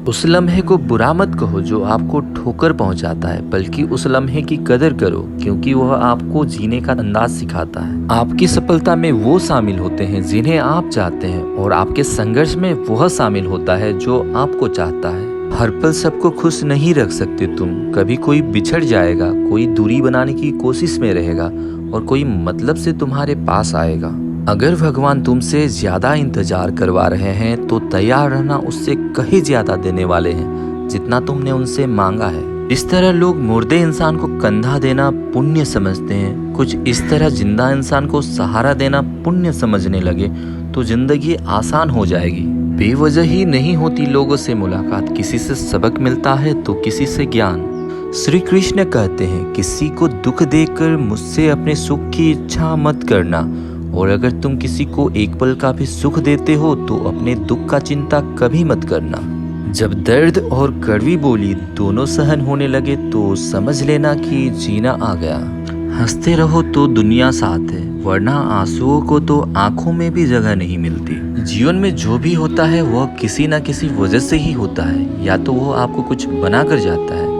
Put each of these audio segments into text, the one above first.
उस लम्हे को बुरा मत कहो जो आपको ठोकर पहुंचाता है, बल्कि उस लम्हे की कदर करो क्योंकि वह आपको जीने का अंदाज सिखाता है। आपकी सफलता में वो शामिल होते हैं जिन्हें आप चाहते हैं, और आपके संघर्ष में वह शामिल होता है जो आपको चाहता है। हर पल सबको खुश नहीं रख सकते तुम। कभी कोई बिछड़ जाएगा, कोई दूरी बनाने की कोशिश में रहेगा और कोई मतलब से तुम्हारे पास आएगा। अगर भगवान तुमसे ज्यादा इंतजार करवा रहे हैं तो तैयार रहना, उससे कहीं ज्यादा देने वाले हैं जितना तुमने उनसे मांगा है। इस तरह लोग मुर्दे इंसान को कंधा देना पुण्य समझते हैं, कुछ इस तरह जिंदा इंसान को सहारा देना पुण्य समझने लगे तो जिंदगी आसान हो जाएगी। बेवजह ही नहीं होती लोगों से मुलाकात, किसी से सबक मिलता है तो किसी से ज्ञान। श्री कृष्ण कहते हैं, किसी को दुख देकर मुझसे अपने सुख की इच्छा मत करना, और अगर तुम किसी को एक पल का भी सुख देते हो तो अपने दुख का चिंता कभी मत करना। जब दर्द और कड़वी बोली दोनों सहन होने लगे तो समझ लेना कि जीना आ गया। हंसते रहो तो दुनिया साथ है, वरना आंसुओं को तो आंखों में भी जगह नहीं मिलती। जीवन में जो भी होता है वह किसी न किसी वजह से ही होता है, या तो वह आपको कुछ बना कर जाता है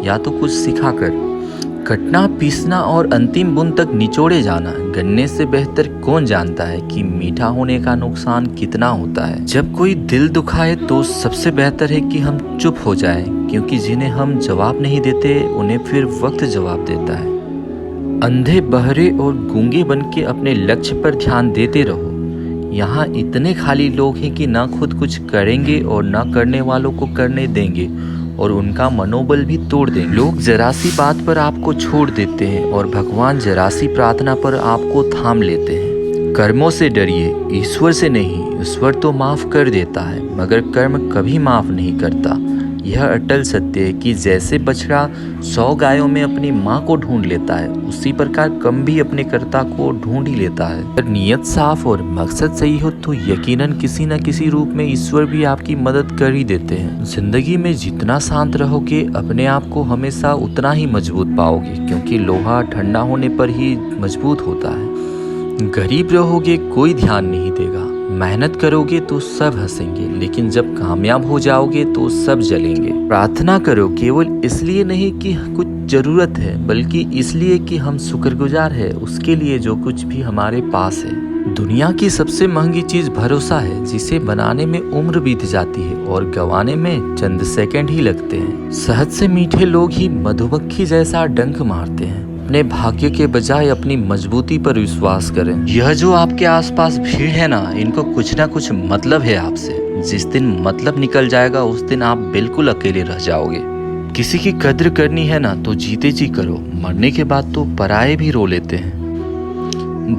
या तो कुछ सिखा कर। कटना, पीसना और अंतिम बूंद तक निचोड़े जाना, गन्ने से बेहतर कौन जानता है कि मीठा होने का नुकसान कितना होता है। जब कोई दिल दुखाए तो सबसे बेहतर है कि हम चुप हो जाएं, क्योंकि जिन्हें हम जवाब नहीं देते उन्हें फिर वक्त जवाब देता है। अंधे, बहरे और गूंगे बन के अपने लक्ष्य पर ध्यान देते रहो। यहाँ इतने खाली लोग हैं कि ना खुद कुछ करेंगे और ना करने वालों को करने देंगे, और उनका मनोबल भी तोड़ देंगे। लोग जरा सी बात पर आपको छोड़ देते हैं और भगवान जरा सी प्रार्थना पर आपको थाम लेते हैं। कर्मों से डरिए, ईश्वर से नहीं। ईश्वर तो माफ कर देता है मगर कर्म कभी माफ नहीं करता। यह अटल सत्य है कि जैसे बछड़ा 100 गायों में अपनी माँ को ढूंढ लेता है, उसी प्रकार कर्म भी अपने कर्ता को ढूंढ ही लेता है। अगर नियत साफ और मकसद सही हो तो यकीनन किसी न किसी रूप में ईश्वर भी आपकी मदद कर ही देते हैं। जिंदगी में जितना शांत रहोगे अपने आप को हमेशा उतना ही मजबूत पाओगे, क्योंकि लोहा ठंडा होने पर ही मजबूत होता है। गरीब रहोगे कोई ध्यान नहीं देगा, मेहनत करोगे तो सब हंसेंगे, लेकिन जब कामयाब हो जाओगे तो सब जलेंगे। प्रार्थना करो केवल इसलिए नहीं कि कुछ जरूरत है, बल्कि इसलिए कि हम शुक्रगुजार है उसके लिए जो कुछ भी हमारे पास है। दुनिया की सबसे महंगी चीज भरोसा है, जिसे बनाने में उम्र बीत जाती है और गंवाने में चंद सेकंड ही लगते हैं। शहद से मीठे लोग ही मधुमक्खी जैसा डंक मारते हैं। अपने भाग्य के बजाय अपनी मजबूती पर विश्वास करें। यह जो आपके आसपास भीड़ है ना, इनको कुछ ना कुछ मतलब है आपसे। जिस दिन मतलब निकल जाएगा उस दिन आप बिल्कुल अकेले रह जाओगे। किसी की कद्र करनी है ना तो जीते जी करो, मरने के बाद तो पराये भी रो लेते हैं।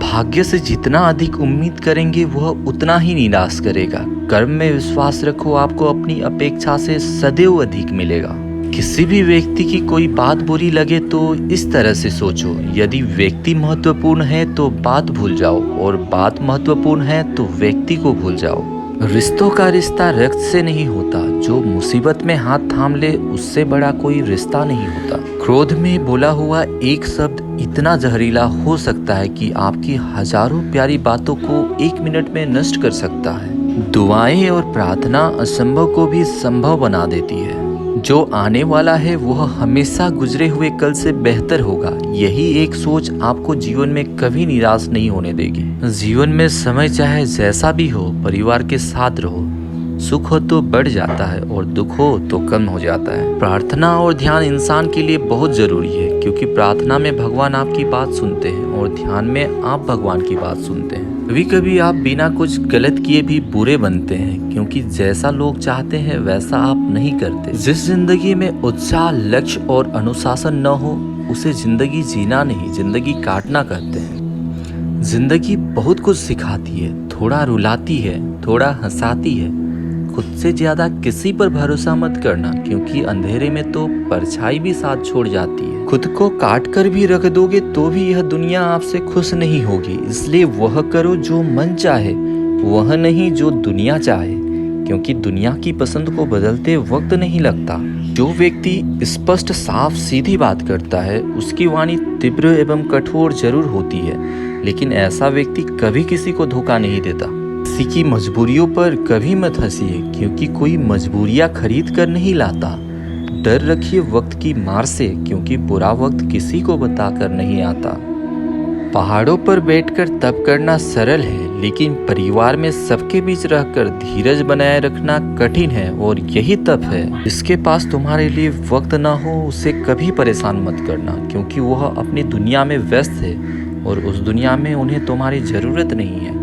भाग्य से जितना अधिक उम्मीद करेंगे वह उतना ही निराश करेगा। कर्म में विश्वास रखो, आपको अपनी अपेक्षा से सदैव अधिक मिलेगा। किसी भी व्यक्ति की कोई बात बुरी लगे तो इस तरह से सोचो, यदि व्यक्ति महत्वपूर्ण है तो बात भूल जाओ, और बात महत्वपूर्ण है तो व्यक्ति को भूल जाओ। रिश्तों का रिश्ता रक्त से नहीं होता, जो मुसीबत में हाथ थाम ले उससे बड़ा कोई रिश्ता नहीं होता। क्रोध में बोला हुआ एक शब्द इतना जहरीला हो सकता है कि आपकी हजारों प्यारी बातों को 1 मिनट में नष्ट कर सकता है। दुआएं और प्रार्थना असंभव को भी संभव बना देती है। जो आने वाला है वह हमेशा गुजरे हुए कल से बेहतर होगा। यही एक सोच आपको जीवन में कभी निराश नहीं होने देगी। जीवन में समय चाहे जैसा भी हो, परिवार के साथ रहो। सुख हो तो बढ़ जाता है और दुख हो तो कम हो जाता है। प्रार्थना और ध्यान इंसान के लिए बहुत जरूरी है, क्योंकि प्रार्थना में भगवान आपकी बात सुनते हैं और ध्यान में आप भगवान की बात सुनते हैं। कभी कभी आप बिना कुछ गलत किए भी बुरे बनते हैं, क्योंकि जैसा लोग चाहते हैं वैसा आप नहीं करते। जिस जिंदगी में उत्साह, लक्ष्य और अनुशासन न हो उसे जिंदगी जीना नहीं, जिंदगी काटना कहते हैं। जिंदगी बहुत कुछ सिखाती है, थोड़ा रुलाती है, थोड़ा हंसाती है। खुद से ज्यादा किसी पर भरोसा मत करना, क्योंकि अंधेरे में तो परछाई भी साथ छोड़ जाती है। खुद को काट कर भी रख दोगे तो भी यह दुनिया आपसे खुश नहीं होगी। इसलिए वह करो जो मन चाहे, वह नहीं जो दुनिया चाहे, क्योंकि दुनिया की पसंद को बदलते वक्त नहीं लगता। जो व्यक्ति स्पष्ट, साफ, सीधी बात करता है उसकी वाणी तीव्र एवं कठोर जरूर होती है, लेकिन ऐसा व्यक्ति कभी किसी को धोखा नहीं देता। किसी की मजबूरियों पर कभी मत हंसिए, क्योंकि कोई मजबूरियां खरीद कर नहीं लाता। डर रखिए वक्त की मार से, क्योंकि बुरा वक्त किसी को बता कर नहीं आता। पहाड़ों पर बैठकर तप करना सरल है, लेकिन परिवार में सबके बीच रहकर धीरज बनाए रखना कठिन है, और यही तप है। जिसके पास तुम्हारे लिए वक्त ना हो उसे कभी परेशान मत करना, क्योंकि वह अपनी दुनिया में व्यस्त है और उस दुनिया में उन्हें तुम्हारी जरूरत नहीं है।